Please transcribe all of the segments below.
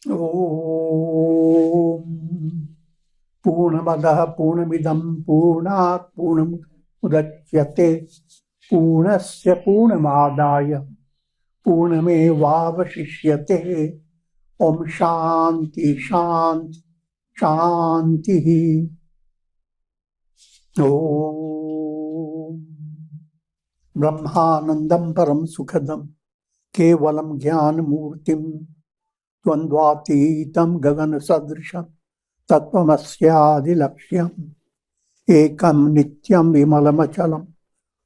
Om Purnamadaha Purnamidam Purnat Purnam Udachyate Purnasya Purnamadaya Purnamevavashishyate Om Shanti Shanti Shanti. Om Brahmanandam Param Sukhadam Kevalam Jnana Murtim Dvandvatitam Gagana Sadrisham Tattvamasya Laksham Ekam Nityam Vimalamachalam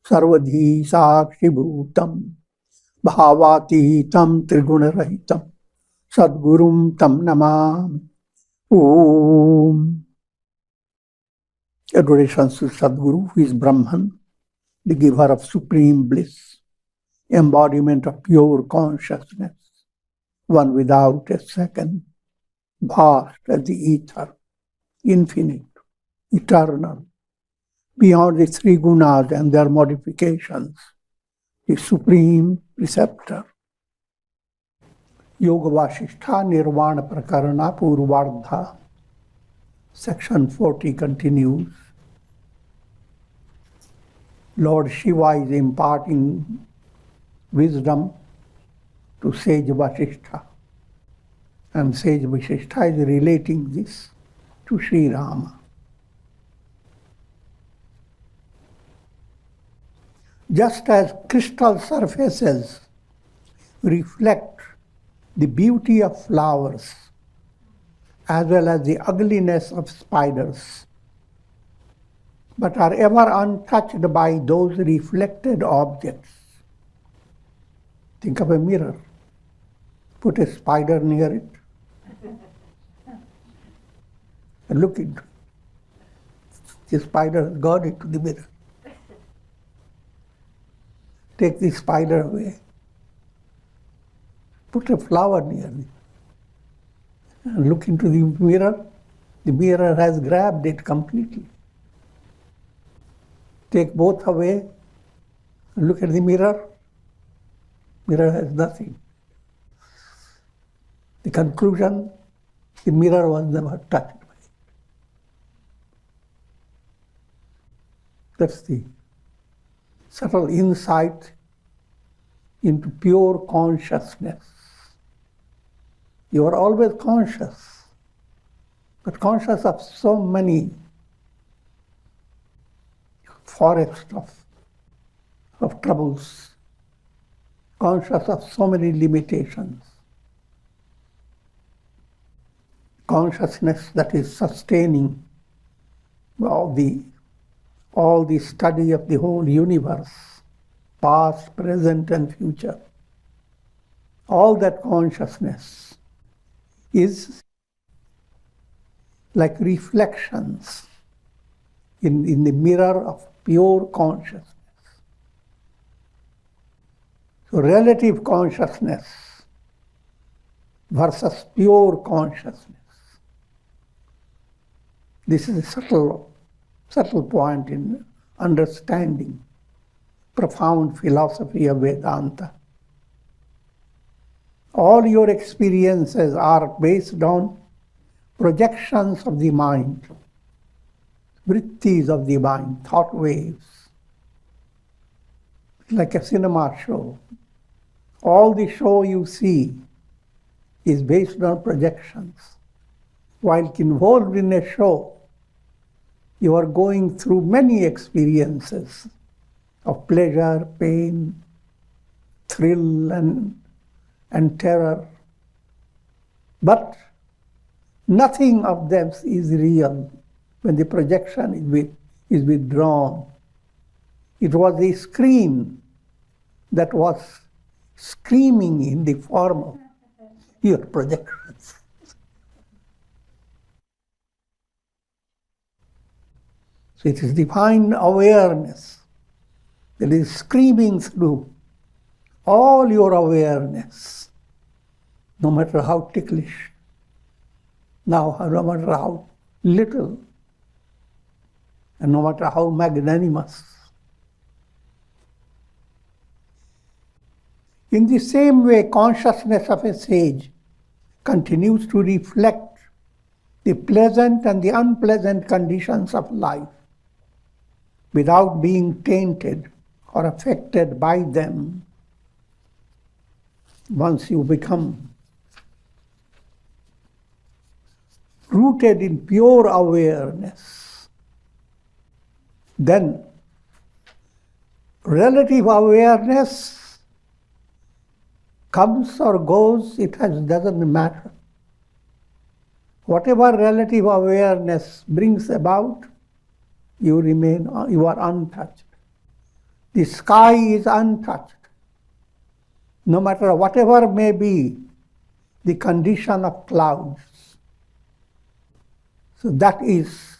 Sarvadhi Sakshi Bhutam Bhavatitam Trigunarahitam Sadgurum Tam Namam. Om. Adorations to Sadguru, who is Brahman, the giver of supreme bliss, embodiment of pure consciousness, one without a second, vast as the ether, infinite, eternal, beyond the three gunas and their modifications, the supreme preceptor. Yoga Vasistha Nirvana Prakarana Purvārdha. Section 40 continues. Lord Shiva is imparting wisdom to sage Vasistha, and sage Vasistha is relating this to Sri Rama. Just as crystal surfaces reflect the beauty of flowers as well as the ugliness of spiders, but are ever untouched by those reflected objects. Think of a mirror. Put a spider near it and look into it. The spider has got into the mirror. Take the spider away. Put a flower near it. And look into the mirror has grabbed it completely. Take both away, and look at the mirror has nothing. The conclusion, the mirror was never touched by it. That's the subtle insight into pure consciousness. You are always conscious, but conscious of so many forests of troubles, conscious of so many limitations. Consciousness that is sustaining all the study of the whole universe, past, present, and future. All that consciousness is like reflections in the mirror of pure consciousness. So relative consciousness versus pure consciousness. This is a subtle point in understanding profound philosophy of Vedanta. All your experiences are based on projections of the mind, vrittis of the mind, thought waves. Like a cinema show. All the show you see is based on projections. While involved in a show, you are going through many experiences of pleasure, pain, thrill, and terror. But nothing of them is real when the projection is withdrawn. It was the screen that was screaming in the form of your projections. So it is divine awareness that is screaming through all your awareness, no matter how ticklish, no matter how little, and no matter how magnanimous. In the same way, consciousness of a sage continues to reflect the pleasant and the unpleasant conditions of life without being tainted or affected by them. Once you become rooted in pure awareness, then relative awareness comes or goes, doesn't matter. Whatever relative awareness brings about, you are untouched. The sky is untouched. No matter whatever may be the condition of clouds. So that is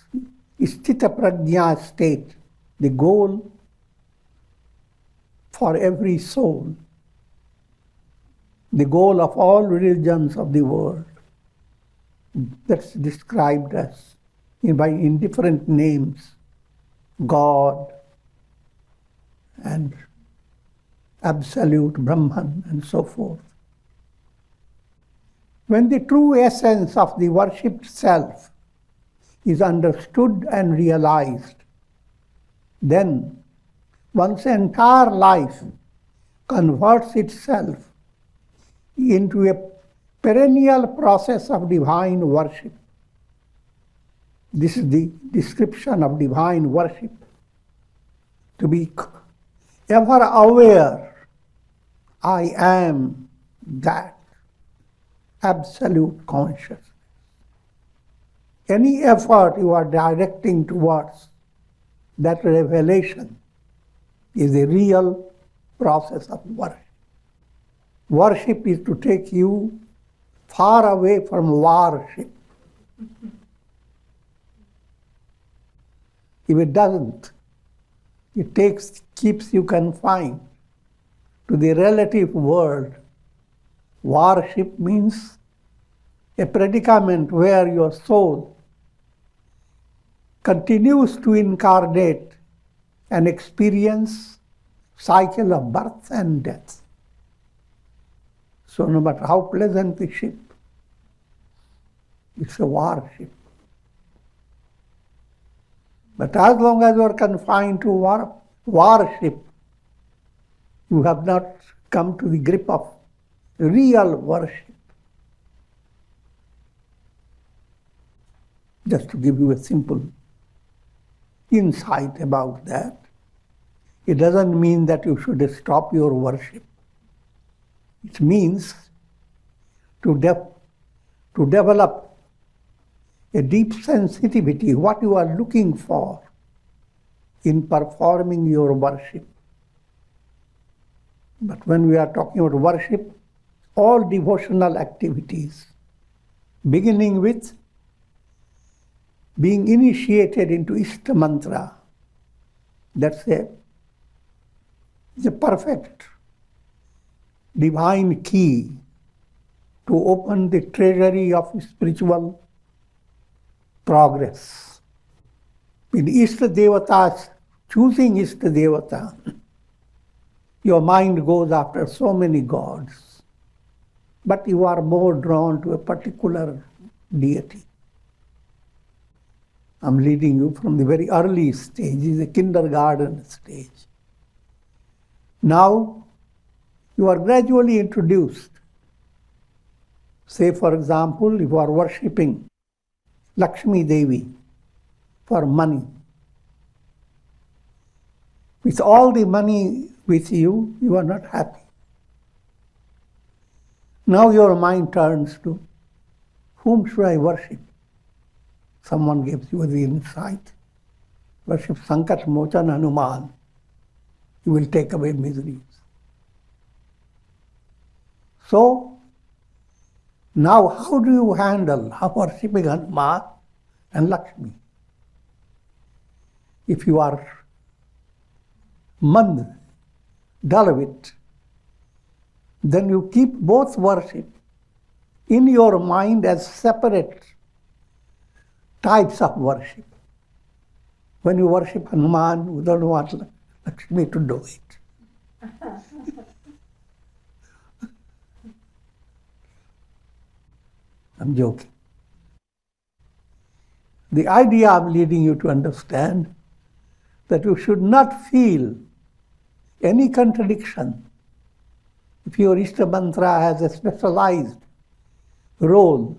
Sthita Prajna state, the goal for every soul, the goal of all religions of the world. That's described as in different names, God and Absolute Brahman and so forth. When the true essence of the worshipped self is understood and realized, then one's entire life converts itself into a perennial process of divine worship. This is the description of divine worship. To be ever aware, I am that absolute consciousness. Any effort you are directing towards that revelation is a real process of worship. Worship is to take you far away from worship. If it doesn't, it keeps you confined to the relative world. Worship means a predicament where your soul continues to incarnate and experience cycle of birth and death. So no matter how pleasant the ship, it's a worship. But as long as you are confined to worship, you have not come to the grip of real worship. Just to give you a simple insight about that, it doesn't mean that you should stop your worship. It means to develop a deep sensitivity, what you are looking for in performing your worship. But when we are talking about worship, all devotional activities, beginning with being initiated into Ishta Mantra, that's the perfect divine key to open the treasury of spiritual progress. With Ishta Devatas, choosing Ishta Devata, your mind goes after so many gods, but you are more drawn to a particular deity. I'm leading you from the very early stage, the kindergarten stage. Now, you are gradually introduced. Say, for example, if you are worshipping Lakshmi Devi for money. With all the money with you, you are not happy. Now your mind turns to, whom should I worship? Someone gives you the insight. Worship Sankat Mochan Hanuman. He will take away miseries. So, now how do you handle worshipping Hanuman and Lakshmi? If you are mand, dull wit, then you keep both worship in your mind as separate types of worship. When you worship Hanuman, you don't want Lakshmi to do it. I'm joking. The idea I'm leading you to understand that you should not feel any contradiction if your Ishta mantra has a specialized role.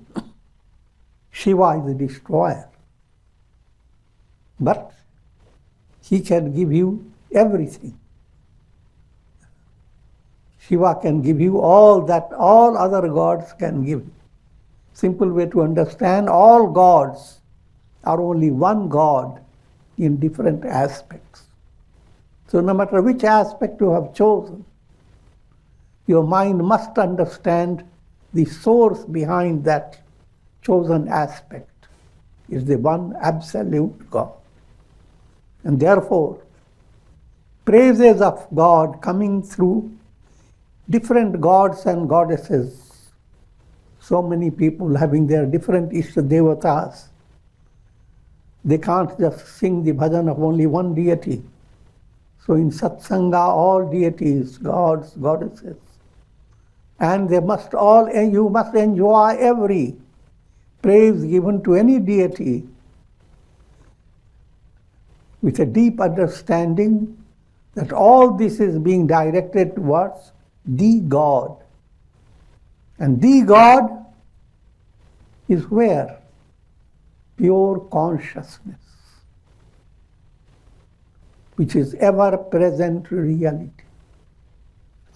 Shiva is the destroyer. But he can give you everything. Shiva can give you all that all other gods can give. Simple way to understand, all gods are only one God in different aspects. So no matter which aspect you have chosen, your mind must understand the source behind that chosen aspect is the one absolute God. And therefore, praises of God coming through different gods and goddesses, so many people having their different Ishta Devatas, they can't just sing the bhajan of only one deity. So in satsanga, all deities, gods, goddesses, and they must all, and you must enjoy every praise given to any deity with a deep understanding that all this is being directed towards the God. And the God is where? Pure consciousness, which is ever-present reality.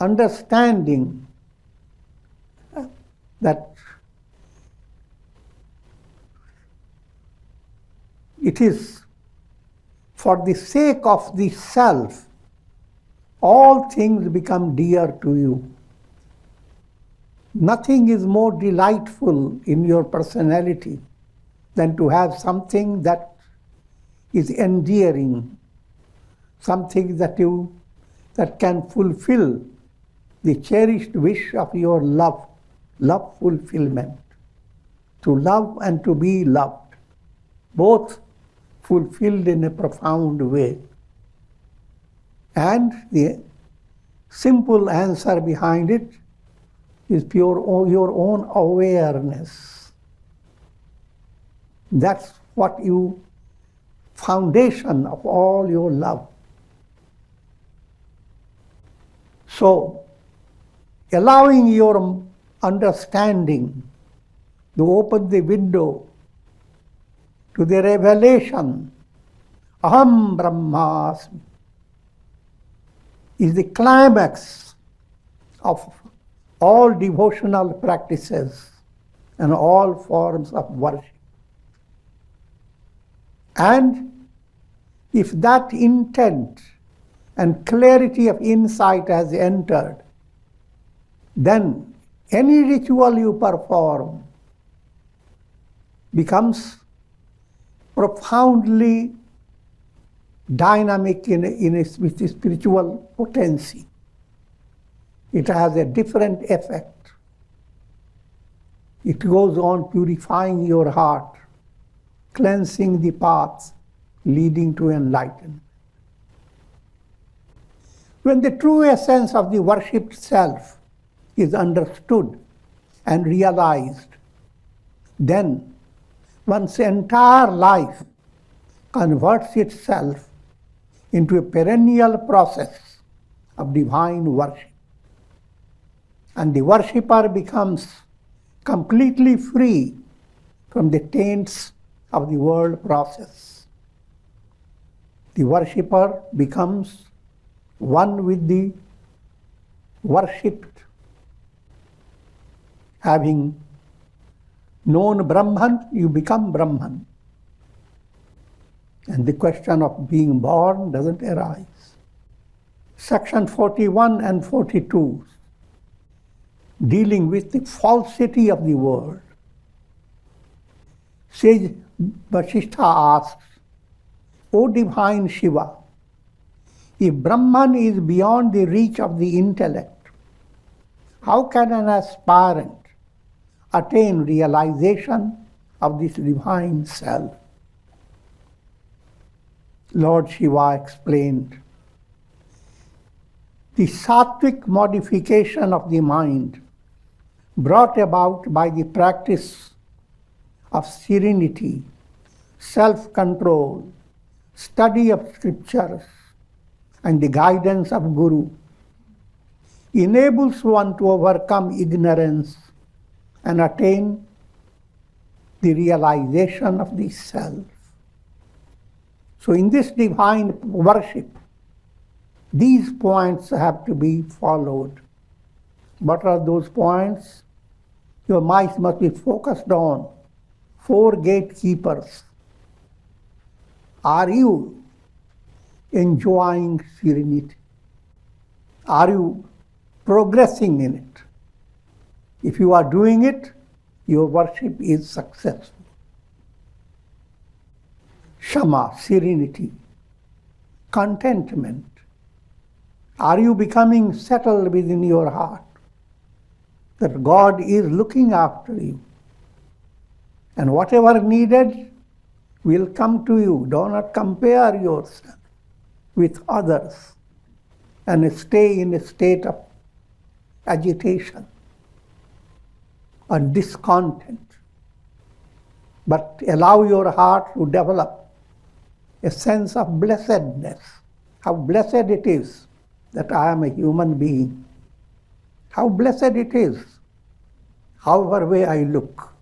Understanding that it is for the sake of the self, all things become dear to you. Nothing is more delightful in your personality than to have something that is endearing, something that can fulfill the cherished wish of your love fulfillment. To love and to be loved, both fulfilled in a profound way. And the simple answer behind it is your own awareness. That's what you, foundation of all your love. So, allowing your understanding to open the window to the revelation, Aham Brahmasmi, is the climax of all devotional practices and all forms of worship. And if that intent and clarity of insight has entered, then any ritual you perform becomes profoundly dynamic with spiritual potency. It has a different effect. It goes on purifying your heart, cleansing the paths leading to enlightenment. When the true essence of the worshipped self is understood and realized, then one's entire life converts itself into a perennial process of divine worship. And the worshipper becomes completely free from the taints of the world process. The worshipper becomes one with the worshipped. Having known Brahman, you become Brahman. And the question of being born doesn't arise. Section 41 and 42, dealing with the falsity of the world. Sage Vasistha asks, O divine Shiva, if Brahman is beyond the reach of the intellect, how can an aspirant attain realization of this divine self? Lord Shiva explained, the sattvic modification of the mind brought about by the practice of serenity, self-control, study of scriptures, and the guidance of Guru enables one to overcome ignorance and attain the realization of the self. So in this divine worship, these points have to be followed. What are those points? Your mind must be focused on 4 gatekeepers. Are you enjoying serenity? Are you progressing in it? If you are doing it, your worship is successful. Shama, serenity, contentment. Are you becoming settled within your heart that God is looking after you? And whatever needed will come to you. Do not compare yourself with others and stay in a state of agitation or discontent. But allow your heart to develop a sense of blessedness. How blessed it is that I am a human being. How blessed it is, however way I look.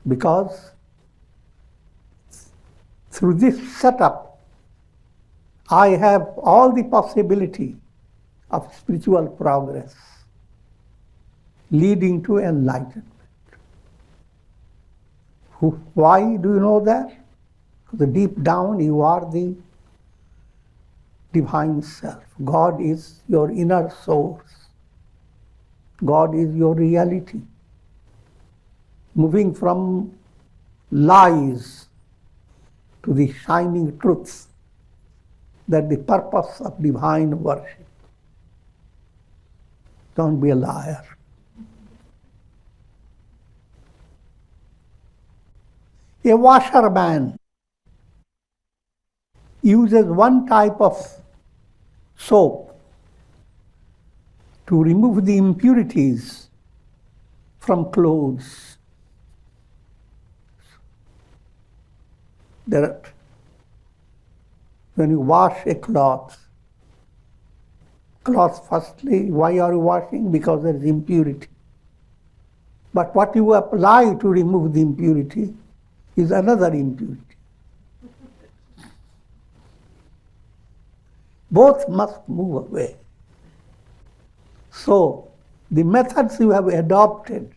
Because through this setup, I have all the possibility of spiritual progress leading to enlightenment. Why do you know that? Because deep down you are the divine self. God is your inner source. God is your reality. Moving from lies to the shining truths, that the purpose of divine worship. Don't be a liar. A washerman uses one type of soap to remove the impurities from clothes. When you wash a cloth, firstly, why are you washing? Because there is impurity. But what you apply to remove the impurity is another impurity. Both must move away. So, the methods you have adopted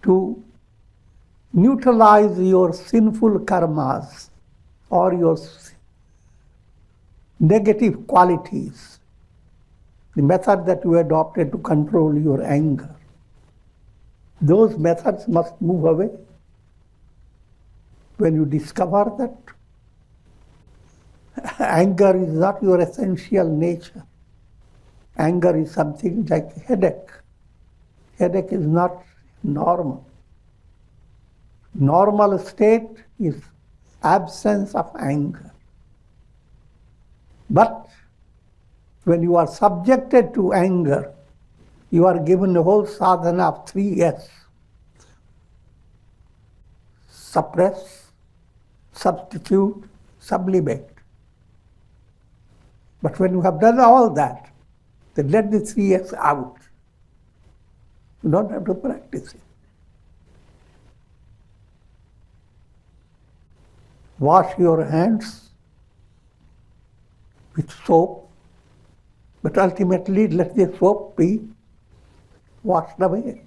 to neutralize your sinful karmas or your negative qualities, the method that you adopted to control your anger, those methods must move away. When you discover that anger is not your essential nature, anger is something like headache. Headache is not normal. Normal state is absence of anger. But when you are subjected to anger, you are given the whole sadhana of 3S. Suppress, substitute, sublimate. But when you have done all that, then let the 3S out. You don't have to practice it. Wash your hands with soap, but ultimately let the soap be washed away.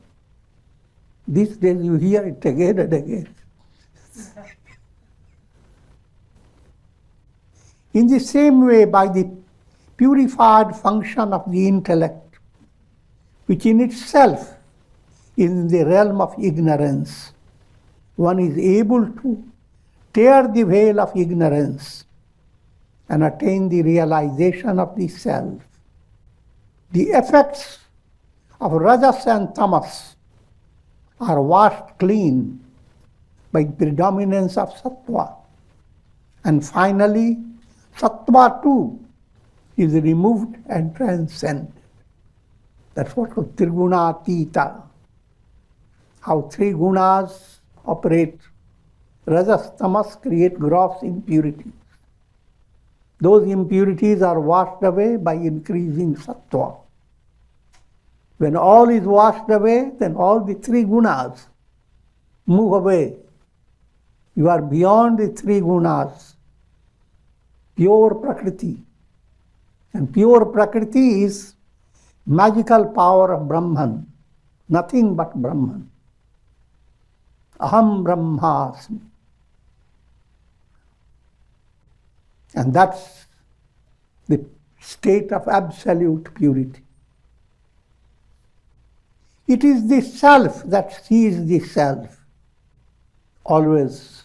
These days you hear it again and again. In the same way, by the purified function of the intellect, which in itself is in the realm of ignorance, one is able to tear the veil of ignorance and attain the realization of the self. The effects of rajas and tamas are washed clean by predominance of sattva. And finally, sattva too is removed and transcended. That's what called Triguna Atita. how three gunas operate. Rajas, tamas create gross impurities. Those impurities are washed away by increasing sattva. When all is washed away, then all the three gunas move away. You are beyond the three gunas. Pure Prakriti. And pure Prakriti is magical power of Brahman. Nothing but Brahman. Aham Brahmasmi. And that's the state of absolute purity. It is the self that sees the self. Always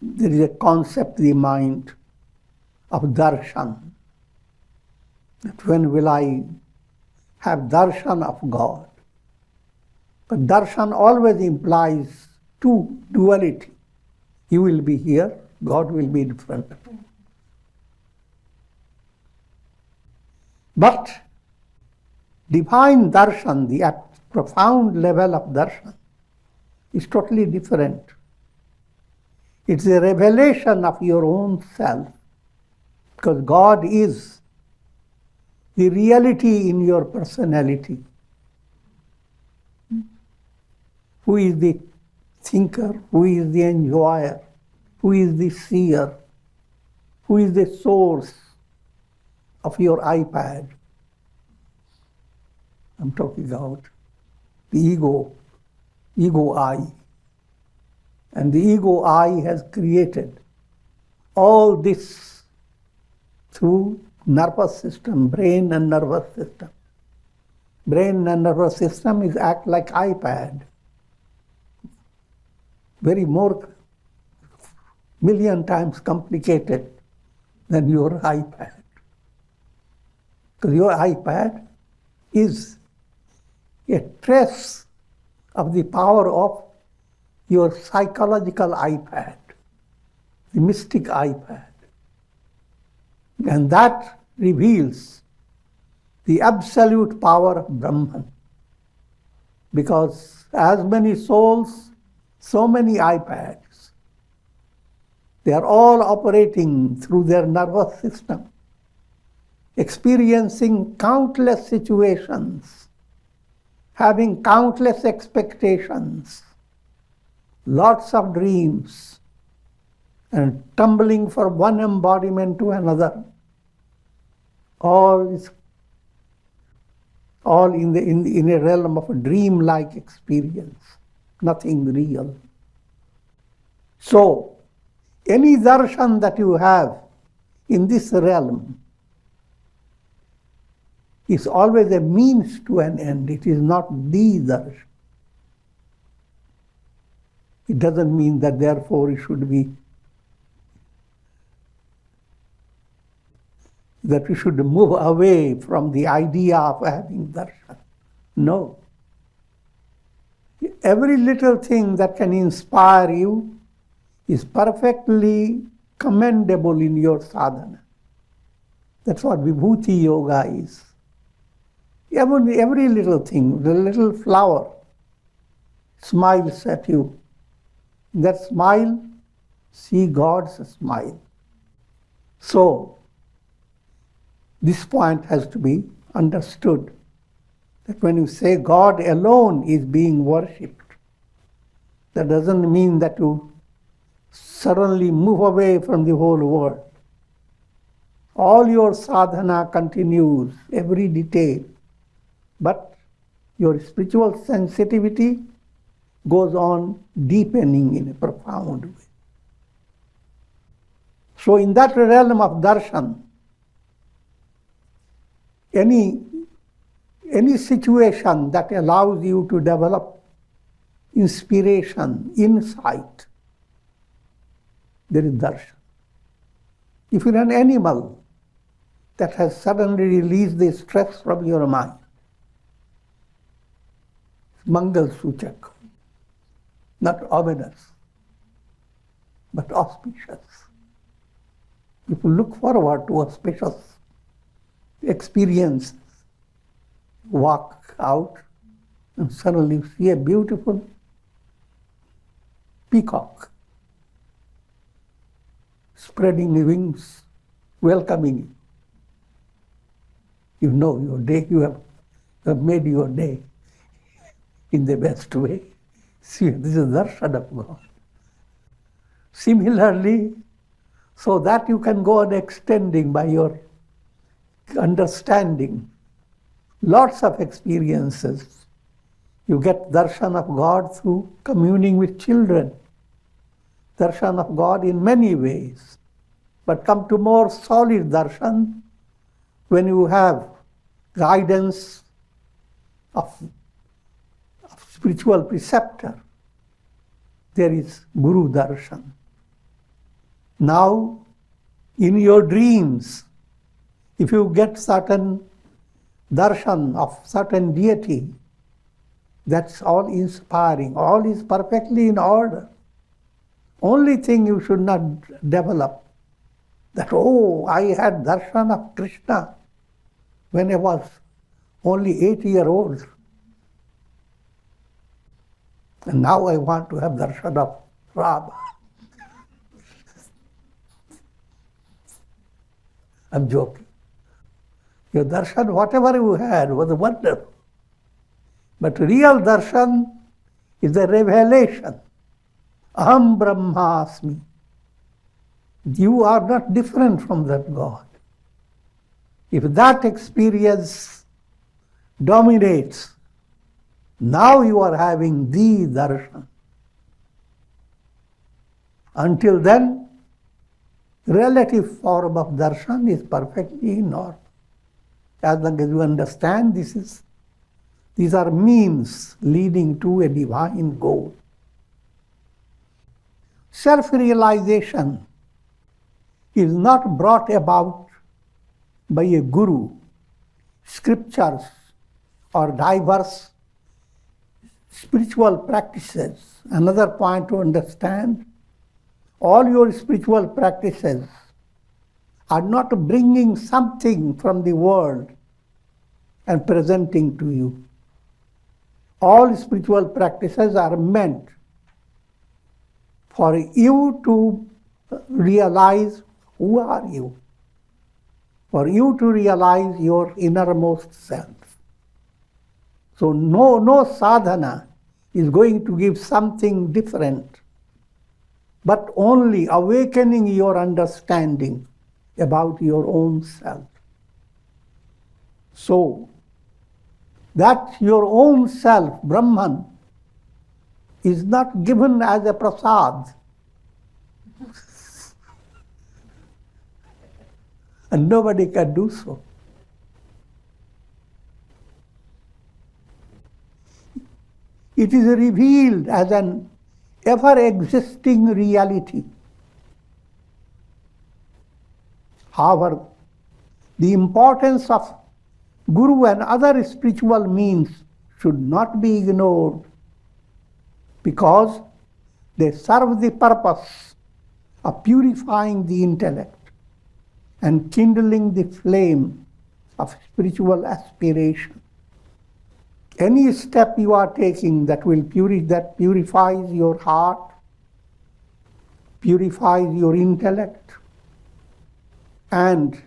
there is a concept in the mind of darshan. That when will I have darshan of God? But darshan always implies duality. You will be here, God will be in front of you. But divine darshan, the profound level of darshan, is totally different. It's a revelation of your own self, because God is the reality in your personality. Who is the thinker? Who is the enjoyer? Who is the seer? Who is the source of your iPad? I'm talking about the ego I. And the ego I has created all this through nervous system, brain and nervous system. Brain and nervous system is act like iPad. Very more, million times complicated than your iPad. Because your iPad is a trace of the power of your psychological iPad, the mystic iPad. And that reveals the absolute power of Brahman. Because as many souls, so many iPads. They are all operating through their nervous system, experiencing countless situations, having countless expectations, lots of dreams, and tumbling from one embodiment to another. All in a realm of a dream-like experience, nothing real. So, any darshan that you have in this realm is always a means to an end. It is not the darshan. It doesn't mean that therefore it should be that we should move away from the idea of having darshan. No. Every little thing that can inspire you is perfectly commendable in your sadhana. That's what vibhuti yoga is. Every little thing, the little flower smiles at you. That smile, see God's smile. So, this point has to be understood. That when you say God alone is being worshipped, that doesn't mean that you suddenly move away from the whole world. All your sadhana continues, every detail, but your spiritual sensitivity goes on deepening in a profound way. So in that realm of darshan, any situation that allows you to develop inspiration, insight, there is darshan. If you're an animal that has suddenly released the stress from your mind, Mangal Suchak, not ominous, but auspicious. People look forward to auspicious experiences. Walk out And suddenly you see a beautiful peacock spreading wings, welcoming you. You know your day, you have made your day in the best way. See, this is darshan of God. Similarly, so that you can go on extending by your understanding lots of experiences. You get darshan of God through communing with children, darshan of God in many ways, but come to more solid darshan when you have guidance of spiritual preceptor. There is Guru Darshan. Now, in your dreams, if you get certain darshan of certain deity, that's all inspiring. All is perfectly in order. Only thing you should not develop, that, oh, I had darshan of Krishna when I was only 8-year-old. And now I want to have darshan of Rama. I'm joking. Your darshan, whatever you had, was wonderful. But real darshan is the revelation. Aham Brahmasmi. You are not different from that God. If that experience dominates, now you are having the darshan. Until then, relative form of darshan is perfectly normal. As long as you understand these are means leading to a divine goal. Self-realization is not brought about by a guru, scriptures, or diverse spiritual practices. Another point to understand, all your spiritual practices are not bringing something from the world and presenting to you. All spiritual practices are meant for you to realize who are you, for you to realize your innermost self. So no sadhana is going to give something different, but only awakening your understanding about your own self. So that your own self, Brahman, is not given as a prasad. And nobody can do so. It is revealed as an ever-existing reality. However, the importance of Guru and other spiritual means should not be ignored, because they serve the purpose of purifying the intellect and kindling the flame of spiritual aspiration. Any step you are taking that purifies your heart, purifies your intellect, and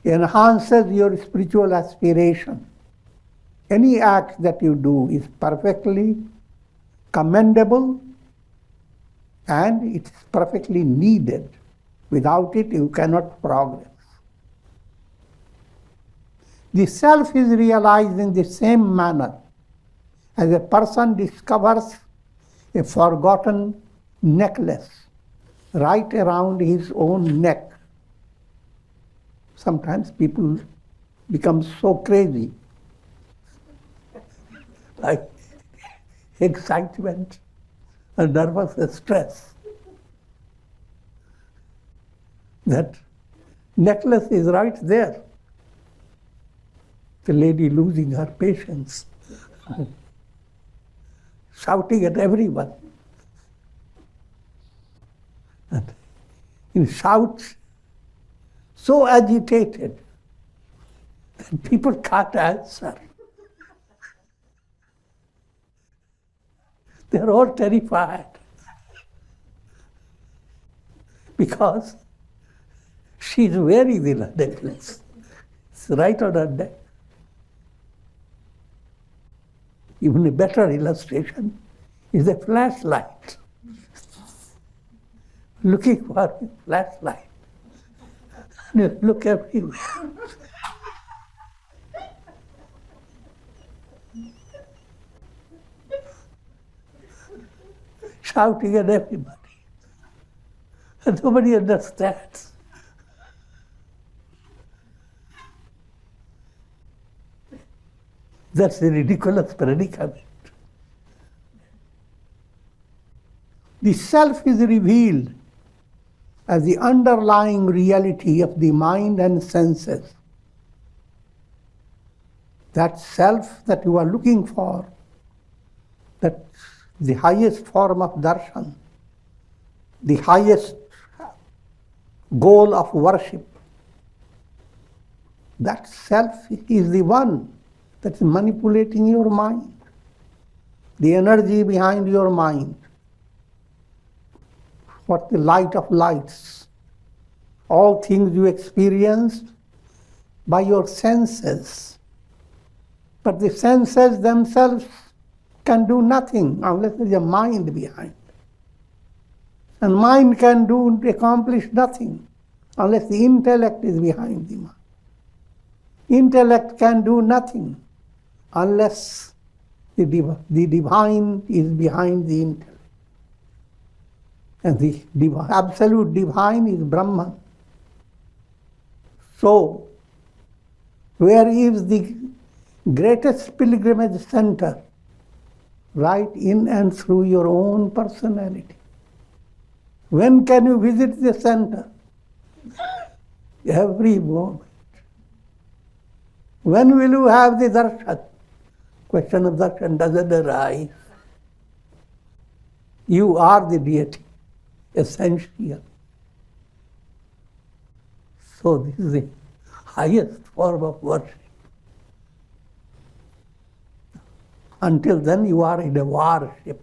enhances your spiritual aspiration, any act that you do is perfectly commendable, and it is perfectly needed. Without it, you cannot progress. The self is realized in the same manner as a person discovers a forgotten necklace right around his own neck. Sometimes people become so crazy, like excitement and nervous stress, that necklace is right there. The lady losing her patience, shouting at everyone. And he shouts, so agitated that people can't answer. They're all terrified because she's wearing the necklace. It's right on her neck. Even a better illustration is a flashlight. Looking for a flashlight. And you look everywhere. Shouting at everybody. And nobody understands. That's a ridiculous predicament. The self is revealed as the underlying reality of the mind and senses. That self that you are looking for, that's the highest form of darshan, the highest goal of worship. That self is the one that's manipulating your mind, the energy behind your mind. What the light of lights, all things you experience by your senses. But the senses themselves can do nothing unless there is a mind behind. And mind can accomplish nothing unless the intellect is behind the mind. Intellect can do nothing unless the divine is behind the intellect. And the absolute divine is Brahman. So, where is the greatest pilgrimage center? Right in and through your own personality. When can you visit the center? Every moment. When will you have the darshan? Question of darshan doesn't arise. You are the deity. Essential. So this is the highest form of worship. Until then you are in a worship.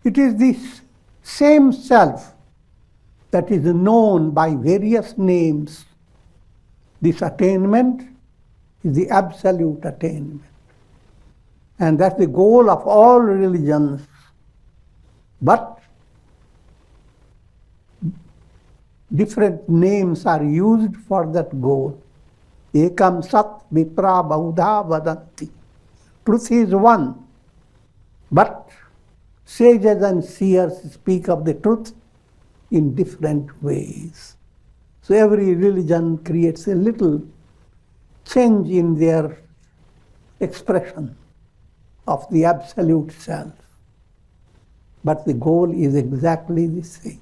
It is this same self that is known by various names. This attainment is the absolute attainment. And that's the goal of all religions. But different names are used for that goal. Ekam sat vipra baudha vadanti. Truth is one. But sages and seers speak of the truth in different ways. So every religion creates a little change in their expression of the absolute self. But the goal is exactly the same.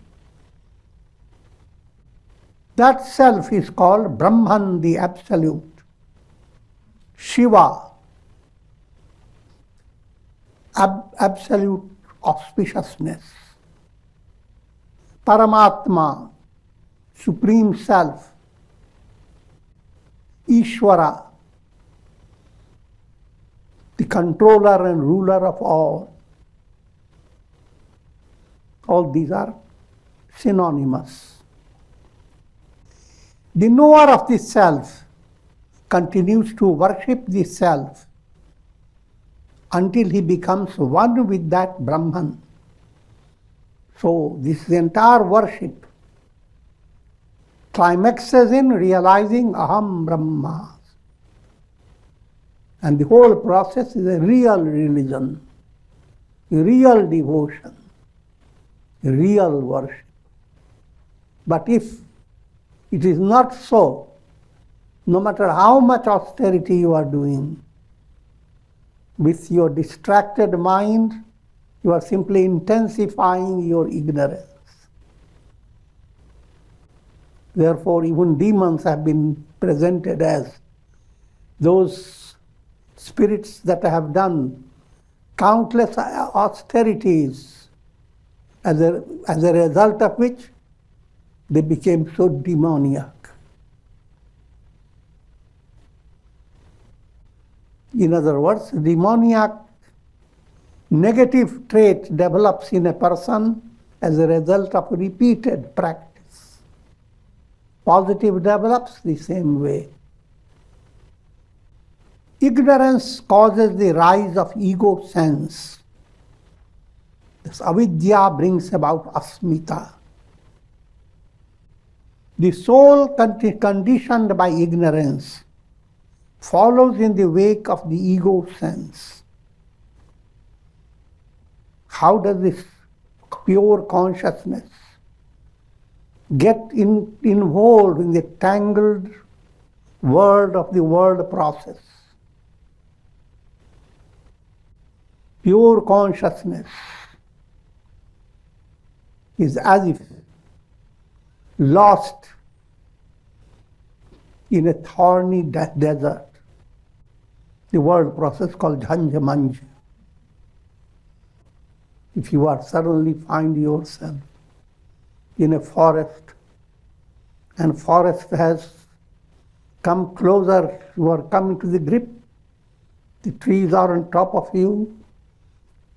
That self is called Brahman, the absolute. Shiva, absolute auspiciousness. Paramatma, supreme self. Ishvara, the controller and ruler of all. All these are synonymous. The knower of the self continues to worship the self until he becomes one with that Brahman. So this entire worship climaxes in realizing Aham Brahma. And the whole process is a real religion, a real devotion, a real worship. But if it is not so, no matter how much austerity you are doing, with your distracted mind, you are simply intensifying your ignorance. Therefore, even demons have been presented as those spirits that have done countless austerities, as a result of which they became so demoniac. In other words, demoniac negative trait develops in a person as a result of repeated practice. Positive develops the same way. Ignorance causes the rise of ego sense. This avidya brings about asmita. The soul conditioned by ignorance follows in the wake of the ego sense. How does this pure consciousness get involved in the tangled world of the world process? Pure consciousness is as if lost in a thorny desert, the world process called Jhanjamanj. If you are suddenly find yourself in a forest, and forest has come closer, you are coming to the grip, the trees are on top of you,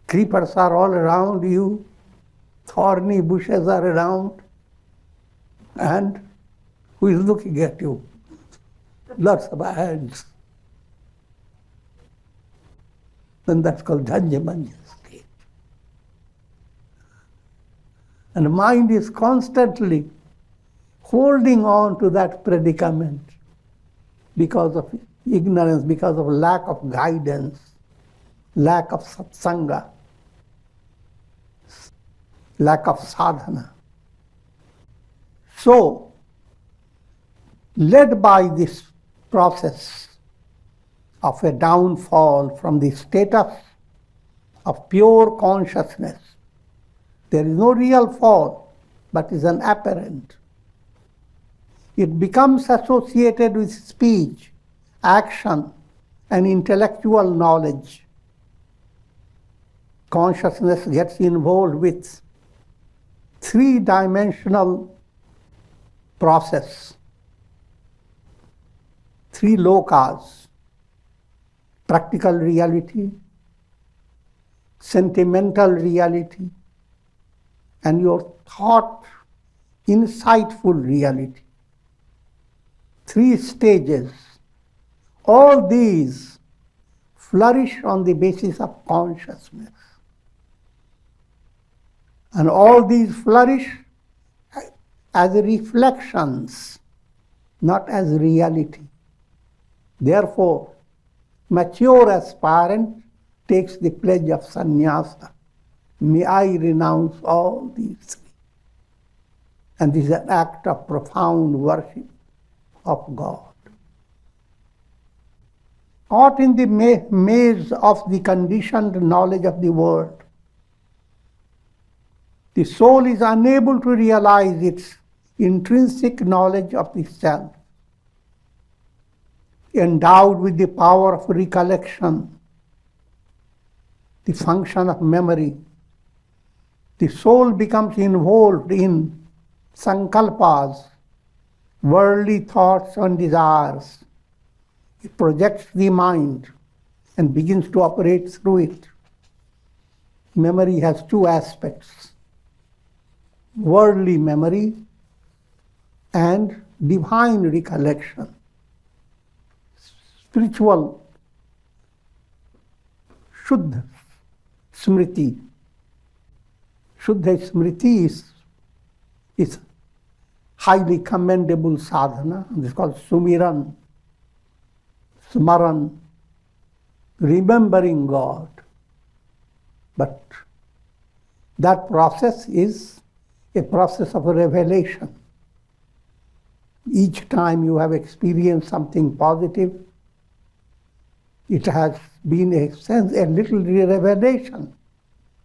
creepers are all around you, thorny bushes are around, and who is looking at you? Lots of ants. Then that's called Jhanjamanja state. And the mind is constantly holding on to that predicament because of ignorance, because of lack of guidance, lack of satsanga, lack of sadhana. So, led by this process of a downfall from the status of pure consciousness, there is no real fall, but is an apparent. It becomes associated with speech, action, and intellectual knowledge. Consciousness gets involved with three-dimensional process, three lokas: practical reality, sentimental reality, and your thought, insightful reality. Three stages. All these flourish on the basis of consciousness. And all these flourish as reflections, not as reality. Therefore, mature aspirant takes the pledge of sannyasa. May I renounce all these three. And this is an act of profound worship of God. Caught in the maze of the conditioned knowledge of the world, the soul is unable to realize its intrinsic knowledge of the self. Endowed with the power of recollection, the function of memory, the soul becomes involved in sankalpas, worldly thoughts and desires. It projects the mind and begins to operate through it. Memory has two aspects: worldly memory and divine recollection. Spiritual Shuddha Smriti. Shuddha Smriti is highly commendable sadhana. This is called Sumiran, Smaran, remembering God. But that process is a process of revelation. Each time you have experienced something positive, it has been a little revelation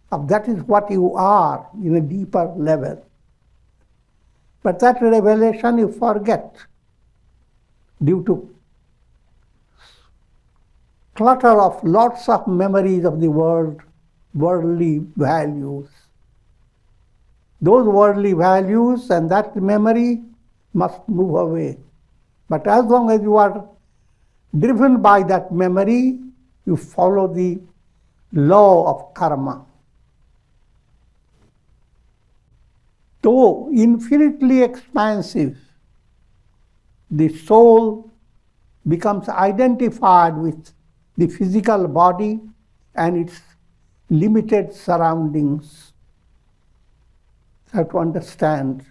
of that is what you are in a deeper level. But that revelation you forget due to clutter of lots of memories of the world, worldly values. Those worldly values and that memory must move away. But as long as you are driven by that memory, you follow the law of karma. Though infinitely expansive, the soul becomes identified with the physical body and its limited surroundings. You have to understand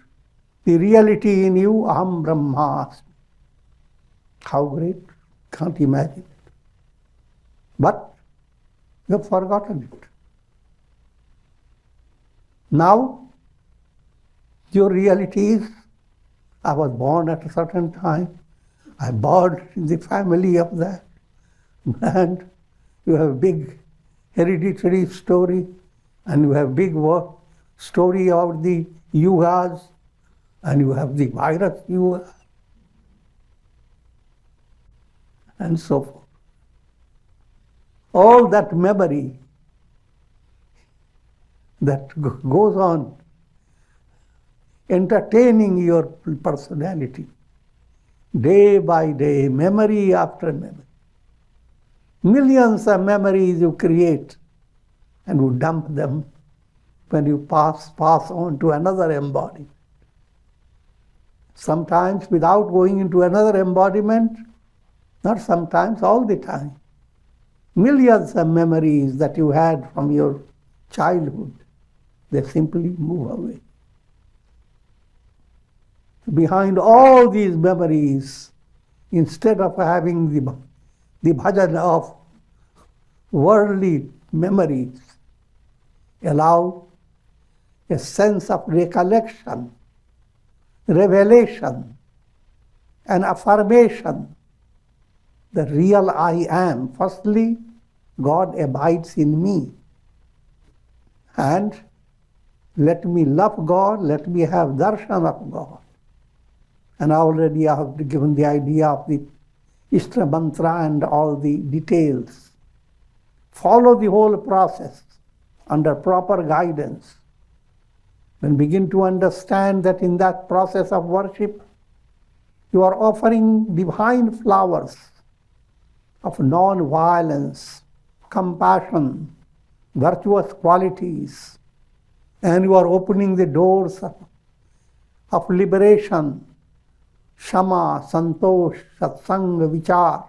the reality in you, Aham Brahmasmi. How great, can't imagine it. But you have forgotten it. Now, your reality is, I was born at a certain time, I born in the family of that, and you have a big hereditary story, and you have big story of the yugas, and you have the virus yuga, and so forth. All that memory that goes on entertaining your personality day by day, memory after memory. Millions of memories you create and you dump them when you pass on to another embodiment. Sometimes without going into another embodiment, not sometimes, all the time. Millions of memories that you had from your childhood, they simply move away. Behind all these memories, instead of having the bhajan of worldly memories, allow a sense of recollection, revelation, and affirmation. The real I am. Firstly, God abides in me. And let me love God, let me have darshan of God. And already I have given the idea of the Ishtra mantra and all the details. Follow the whole process under proper guidance. Then begin to understand that in that process of worship, you are offering divine flowers of non-violence, compassion, virtuous qualities, and you are opening the doors of liberation, shama, santosh, satsanga, vichar,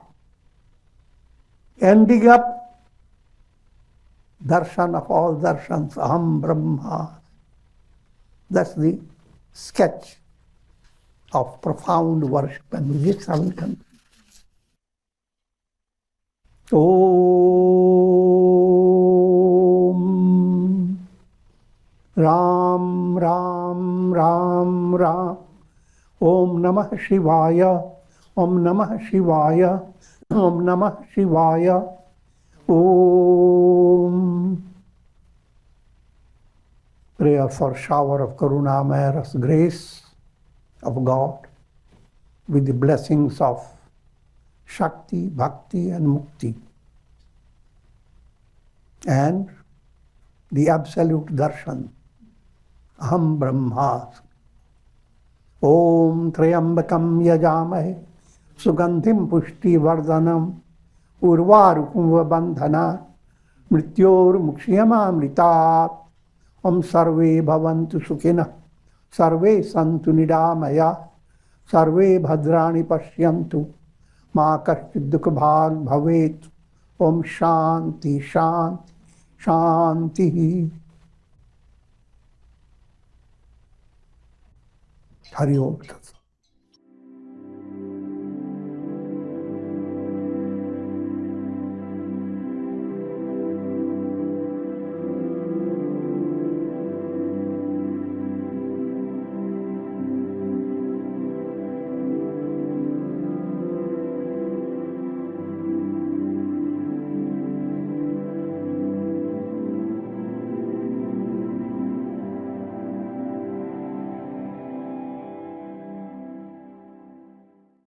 ending up darshan of all darshans, aham brahma. That's the sketch of profound worship, and with this I will continue. Om Ram Ram Ram Ram Om Namah Shivaya Om Namah Shivaya Om Namah Shivaya Om. Prayer for shower of Karuna Mayar's grace of God with the blessings of Shakti, Bhakti and Mukti, and the absolute darshan, Aham Brahmasmi. Om Trayambakam Yajamahe Sugandhim Pushti Vardhanam Urvarukum Bandhana Mrityor Mukshiyamamritat. Om Sarve Bhavantu Sukhina Sarve Santu Nidamaya Sarve Bhadrani Pashyantu Ma Kaschid Dukha Bhag Bhavet. Om Shanti Shanti Shanti. Hari Om.